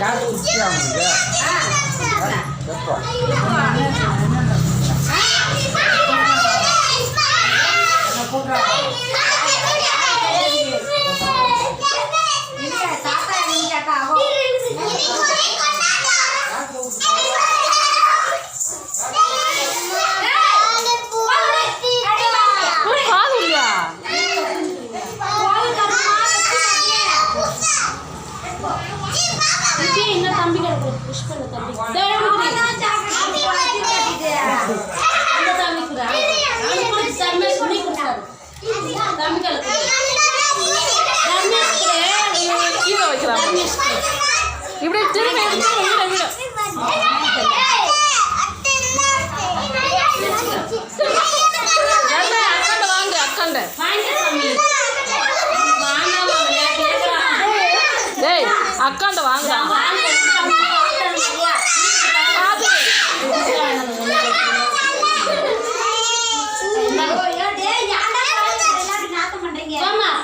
சாப்பிட்டு குடிச்சியா எப்போ இப்படி திரும்ப வாங்க அக்கண்ட டேய் அக்கண்ட வாங்க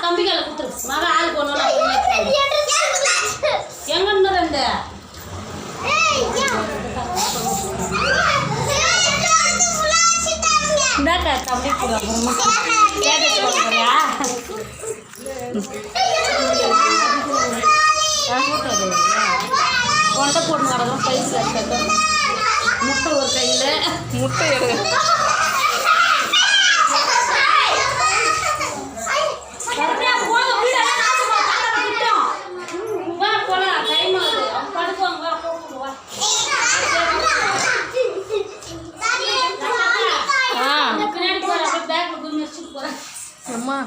தம்பிகளை கொடுத்துரு மக ஆள் போனோம் எங்க ரெண்டு இந்தாக்கா தம்பி கொண்டை போட்டு நடக்கும் பைசா முட்டை ஒரு கையில் முட்டை எடுக்க அம்மா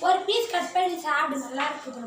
ஒரு பீஸ் கட் பண்ணி சாப்பிடு நல்லா இருக்குது